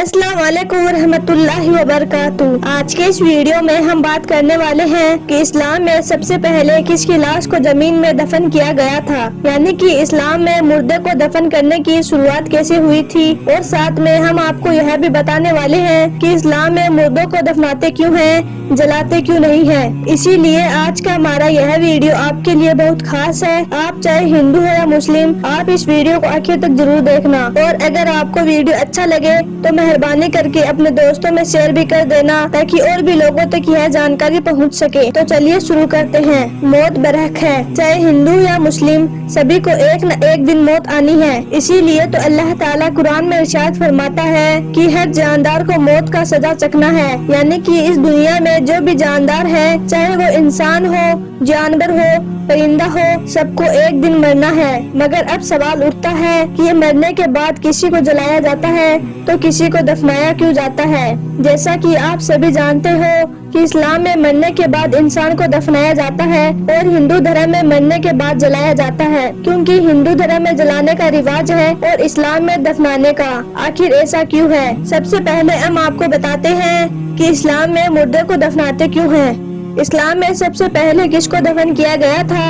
अस्सलाम वालेकुम रहमतुल्लाहि व बरकातहू। आज के इस वीडियो में हम बात करने वाले हैं कि इस्लाम में सबसे पहले किसकी लाश को जमीन में दफन किया गया था, यानी कि इस्लाम में मुर्दे को दफन करने की शुरुआत कैसे हुई थी। और साथ में हम आपको यह भी बताने वाले हैं कि इस्लाम में मुर्दों को दफनाते क्यों हैं, जलाते क्यों नहीं है। इसीलिए आज का हमारा यह वीडियो आपके लिए बहुत खास है। आप चाहे हिंदू हो या मुस्लिम, आप इस वीडियो को आखिर तक जरूर देखना। और अगर आपको वीडियो अच्छा लगे तो मेहरबानी करके अपने दोस्तों में शेयर भी कर देना, ताकि और भी लोगों तक यह जानकारी पहुंच सके। तो चलिए शुरू करते हैं। मौत बरहक है, चाहे हिंदू या मुस्लिम, सभी को एक न एक दिन मौत आनी है। इसीलिए तो अल्लाह ताला कुरान में इरशाद फरमाता है कि हर जानदार को मौत का सजा चखना है, यानी कि इस दुनिया में जो भी जानदार है, चाहे वो इंसान हो, जानवर हो, परिंदा हो, सबको एक दिन मरना है। मगर अब सवाल उठता है कि ये मरने के बाद किसी को जलाया जाता है तो किसी को दफनाया क्यों जाता है। जैसा कि आप सभी जानते हो कि इस्लाम में मरने के बाद इंसान को दफनाया जाता है और हिंदू धर्म में मरने के बाद जलाया जाता है, क्योंकि हिंदू धर्म में जलाने का रिवाज है और इस्लाम में दफनाने का। आखिर ऐसा क्यों है? सबसे पहले हम आपको बताते हैं कि इस्लाम में मुर्दे को दफनाते क्यों हैं। इस्लाम में सबसे पहले किसको दफन किया गया था,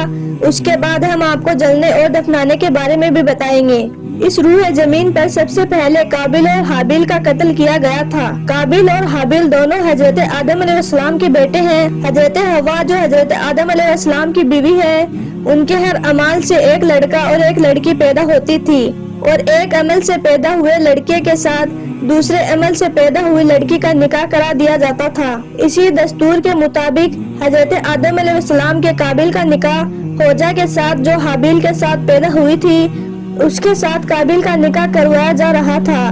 उसके बाद हम आपको जलने और दफनाने के बारे में भी बताएंगे। इस रूह जमीन पर सबसे पहले काबिल और हाबिल का कत्ल किया गया था। काबिल और हाबिल दोनों हजरत आदम अलैहिस्सलाम के बेटे हैं। हजरत हवा जो हजरत आदम अलैहिस्सलाम की बीवी है, उनके हर अमाल से एक लड़का और एक लड़की पैदा होती थी, और एक अमल से पैदा हुए लड़के के साथ दूसरे अमल से पैदा हुई लड़की का निकाह करा दिया जाता था। इसी दस्तूर के मुताबिक हजरत आदम अलैहिस्सलाम के काबिल का निकाह होजा के साथ जो हाबिल के साथ पैदा हुई थी, उसके साथ काबिल का निकाह करवाया जा रहा था।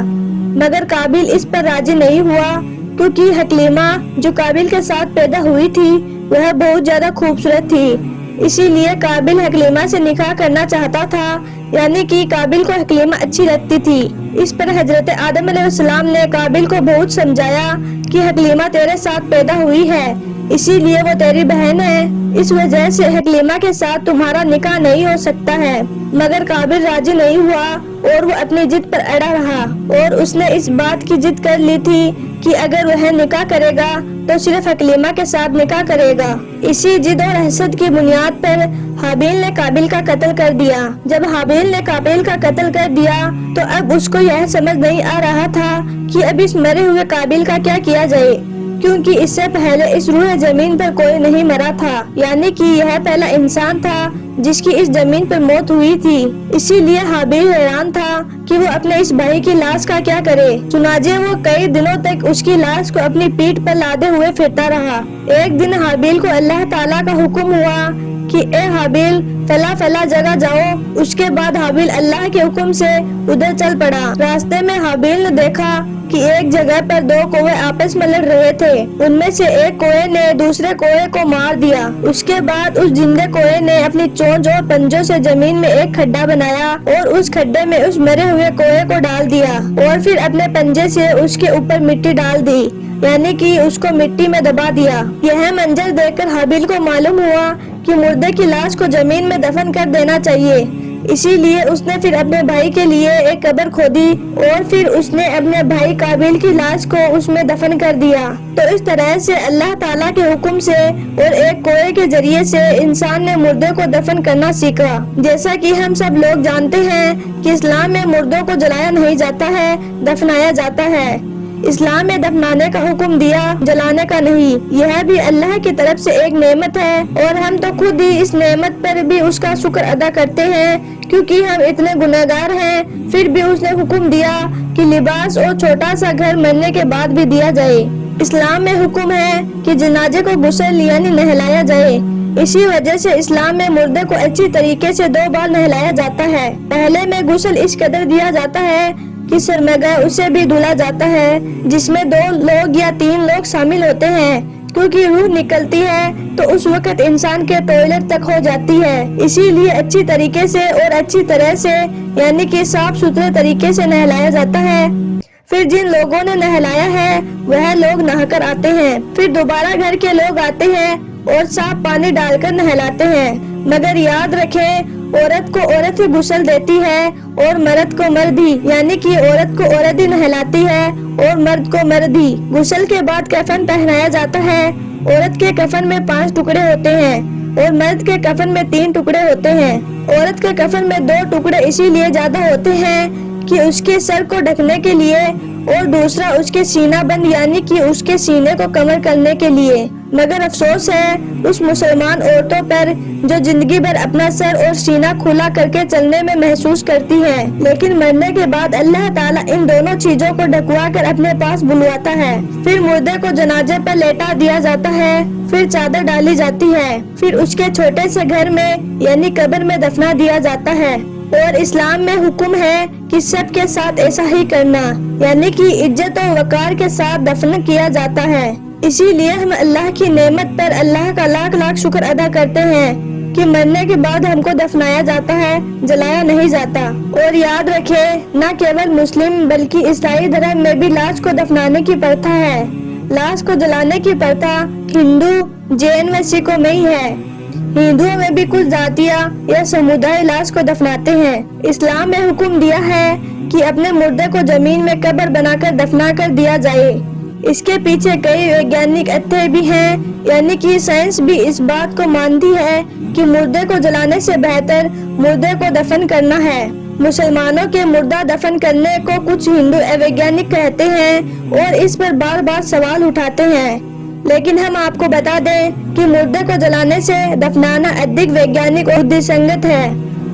मगर काबिल इस पर राजी नहीं हुआ, क्योंकि हकलीमा जो काबिल के साथ पैदा हुई थी वह बहुत ज्यादा खूबसूरत थी। इसीलिए काबिल हकलीमा से निकाह करना चाहता था, यानी कि काबिल को हकलीमा अच्छी लगती थी। इस पर हजरत आदम अलैहिस्सलाम ने काबिल को बहुत समझाया कि हकलीमा तेरे साथ पैदा हुई है, इसीलिए वो तेरी बहन है, इस वजह से हकलीमा के साथ तुम्हारा निकाह नहीं हो सकता है। मगर काबिल राजी नहीं हुआ और वो अपनी जिद पर अड़ा रहा, और उसने इस बात की जिद कर ली थी कि अगर वह निकाह करेगा तो सिर्फ हकलीमा के साथ निकाह करेगा। इसी जिद और हसद की बुनियाद पर हाबिल ने काबिल का कत्ल कर दिया। जब हाबिल ने काबिल का कत्ल कर दिया तो अब उसको यह समझ नहीं आ रहा था कि अब इस मरे हुए काबिल का क्या किया जाए, क्योंकि इससे पहले इस रूह जमीन पर कोई नहीं मरा था, यानी कि यह पहला इंसान था जिसकी इस जमीन पर मौत हुई थी। इसीलिए हाबिल हैरान था कि वो अपने इस भाई की लाश का क्या करे। चुनाचे वो कई दिनों तक उसकी लाश को अपनी पीठ पर लादे हुए फिरता रहा। एक दिन हाबिल को अल्लाह ताला का हुक्म हुआ कि ए हाबिल, फला फला जगह जाओ। उसके बाद हाबिल अल्लाह के हुक्म से उधर चल पड़ा। रास्ते में हाबिल ने देखा कि एक जगह पर दो कौवे आपस में लड़ रहे थे। उनमें से एक कौवे ने दूसरे कौवे को मार दिया। उसके बाद उस जिंदे कौवे ने अपनी चोंच और पंजों से जमीन में एक खड्डा बनाया और उस खड्डे में उस मरे हुए कौवे को डाल दिया, और फिर अपने पंजे से उसके ऊपर मिट्टी डाल दी, यानी कि उसको मिट्टी में दबा दिया। यह मंजर देखकर हाबिल को मालूम हुआ कि मुर्दे की लाश को जमीन में दफन कर देना चाहिए। इसीलिए उसने फिर अपने भाई के लिए एक कब्र खोदी और फिर उसने अपने भाई काबिल की लाश को उसमें दफन कर दिया। तो इस तरह से अल्लाह ताला के हुक्म से और एक कोए के जरिए से इंसान ने मुर्दे को दफन करना सीखा। जैसा कि हम सब लोग जानते हैं कि इस्लाम में मुर्दों को जलाया नहीं जाता है, दफनाया जाता है। इस्लाम में दफनाने का हुक्म दिया, जलाने का नहीं। यह भी अल्लाह की तरफ से एक नेमत है, और हम तो खुद ही इस नेमत पर भी उसका शुक्र अदा करते हैं, क्योंकि हम इतने गुनहगार हैं। फिर भी उसने हुक्म दिया कि लिबास और छोटा सा घर मरने के बाद भी दिया जाए। इस्लाम में हुक्म है कि जनाजे को गुस्ल यानी नहलाया जाए। इसी वजह से इस्लाम में मुर्दे को अच्छी तरीके से 2 बार नहलाया जाता है। पहले में गुस्ल इस कदर दिया जाता है कि सरमगा उसे भी धुला जाता है, जिसमें 2 लोग या 3 लोग शामिल होते हैं, क्योंकि रूह निकलती है तो उस वक्त इंसान के टॉयलेट तक हो जाती है। इसीलिए अच्छी तरीके से और अच्छी तरह से, यानी कि साफ सुथरे तरीके से नहलाया जाता है। फिर जिन लोगों ने नहलाया है वह लोग नहाकर आते हैं। फिर दोबारा घर के लोग आते हैं और साफ पानी डालकर नहलाते हैं। मगर याद रखें, عورت کو عورت ہی غسل دیتی ہے اور مرد کو مرد ہی، یعنی کہ عورت کو عورت ہی نہلاتی ہے اور مرد کو مرد ہی۔ غسل کے بعد کفن پہنایا جاتا ہے۔ عورت کے کفن میں 5 ٹکڑے ہوتے ہیں اور مرد کے کفن میں 3 ٹکڑے ہوتے ہیں۔ عورت کے کفن میں 2 ٹکڑے اسی لیے زیادہ ہوتے ہیں کہ اس کے سر کو ڈھکنے کے لیے اور دوسرا اس کے سینہ بند، یعنی کہ اس کے سینے کو کور کرنے کے لیے۔ مگر افسوس ہے اس مسلمان عورتوں پر جو زندگی بھر اپنا سر اور سینہ کھلا کر کے چلنے میں محسوس کرتی ہیں، لیکن مرنے کے بعد اللہ تعالیٰ ان دونوں چیزوں کو ڈھکوا کر اپنے پاس بلواتا ہے۔ پھر مردے کو جنازے پر لیٹا دیا جاتا ہے، پھر چادر ڈالی جاتی ہے، پھر اس کے چھوٹے سے گھر میں یعنی قبر میں دفنا دیا جاتا ہے۔ اور اسلام میں حکم ہے کہ سب کے ساتھ ایسا ہی کرنا، یعنی کہ عزت و وقار کے ساتھ دفن کیا جاتا ہے۔ اسی لیے ہم اللہ کی نعمت پر اللہ کا لاکھ لاکھ شکر ادا کرتے ہیں کہ مرنے کے بعد ہم کو دفنایا جاتا ہے، جلایا نہیں جاتا۔ اور یاد رکھیں، نہ کیول مسلم بلکہ عیسائی دھرم میں بھی لاش کو دفنانے کی پرتھا ہے۔ لاش کو جلانے کی پرتھا ہندو، جین و سکھوں میں ہی ہے۔ ہندوؤں میں بھی کچھ ذاتیہ یا سمودائے لاش کو دفناتے ہیں۔ اسلام میں حکم دیا ہے کہ اپنے مردے کو زمین میں قبر بنا کر دفنا کر دیا جائے۔ اس کے پیچھے کئی ویگیانک تتھے بھی ہیں، یعنی کہ سائنس بھی اس بات کو مانتی ہے کہ مردے کو جلانے سے بہتر مردے کو دفن کرنا ہے۔ مسلمانوں کے مردہ دفن کرنے کو کچھ ہندو ویگیانک کہتے ہیں اور اس پر بار بار سوال اٹھاتے ہیں، لیکن ہم آپ کو بتا دیں کہ مردے کو جلانے سے دفنانا ادھک ویگیانک اور بدھ سنگت ہے۔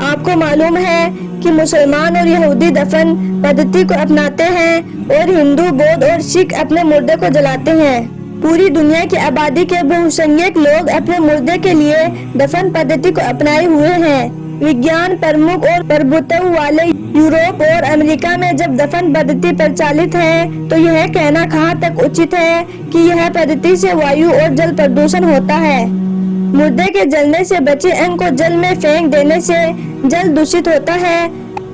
آپ کو معلوم ہے کہ مسلمان اور یہودی دفن پدھتی کو اپناتے ہیں اور ہندو، بودھ اور سکھ اپنے مردے کو جلاتے ہیں۔ پوری دنیا کی آبادی کے بہت سنکھیک لوگ اپنے مردے کے لیے دفن پدھتی کو اپنائے ہوئے ہیں۔ وگیان پرمکھ اور پربھتو والے یورپ اور امریکہ میں جب دفن پدھتی پرچالت ہے تو یہ کہنا کہاں تک اچت ہے کہ یہ پدھتی سے وایو اور جل پردوشن ہوتا ہے۔ مردے کے جلنے سے بچے انگ کو جل میں پھینک دینے سے جل دشت ہوتا ہے۔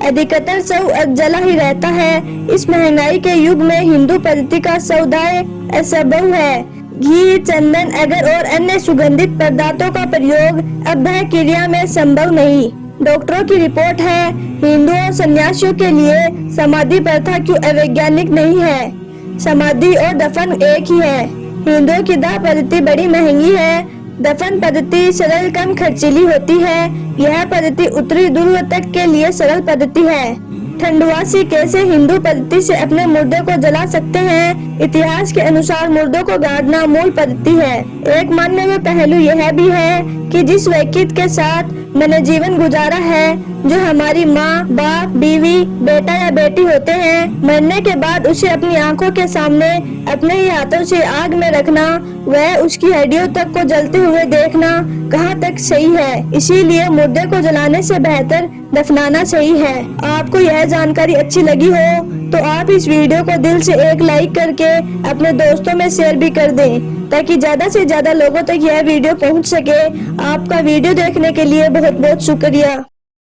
ادھکتر شو جلا ہی رہتا ہے۔ اس مہنگائی کے یگ میں ہندو پدھتی کا سودائے اسمبھو ہے۔ گھی، چندن، اگر اور انیہ سگندھت پدارتھوں کا پریوگ اباہ کریا میں سمبھو نہیں۔ ڈاکٹروں کی رپورٹ ہے، ہندو اور سنیاسیوں کے لیے سمادھی پرتھا کیوں اویگیانک نہیں ہے؟ سمادھی اور دفن ایک ہی ہے۔ ہندوؤں کی داہ پدھتی بڑی مہنگی ہے، دفن پدھتی سرل کم خرچیلی ہوتی ہے۔ یہ پدھتی اتری دھرو تک کے لیے سرل پدھتی ہے۔ ٹھنڈواسی کیسے ہندو پدھتی سے اپنے مردے کو جلا سکتے ہیں؟ اتہاس کے انوسار مردوں کو گاڑنا مول پدھتی ہے۔ ایک ماننے میں پہلو یہ بھی ہے کہ جس ویکتی کے ساتھ میں نے جیون گزارا ہے، جو ہماری ماں، باپ، بیوی، بیٹا یا بیٹی ہوتے ہیں، مرنے کے بعد اسے اپنی آنکھوں کے سامنے اپنے ہی ہاتھوں سے آگ میں رکھنا، وہ اس کی ہڈیوں تک کو جلتے ہوئے دیکھنا کہاں تک صحیح ہے؟ اسی لیے مردے کو جلانے سے بہتر دفنانا صحیح ہے۔ آپ کو یہ جانکاری اچھی لگی ہو تو آپ اس ویڈیو کو دل سے ایک لائک کر کے اپنے دوستوں میں شیئر بھی کر دیں تاکہ زیادہ سے زیادہ لوگوں تک یہ ویڈیو پہنچ سکے۔ آپ کا ویڈیو دیکھنے کے لیے بہت بہت شکریہ۔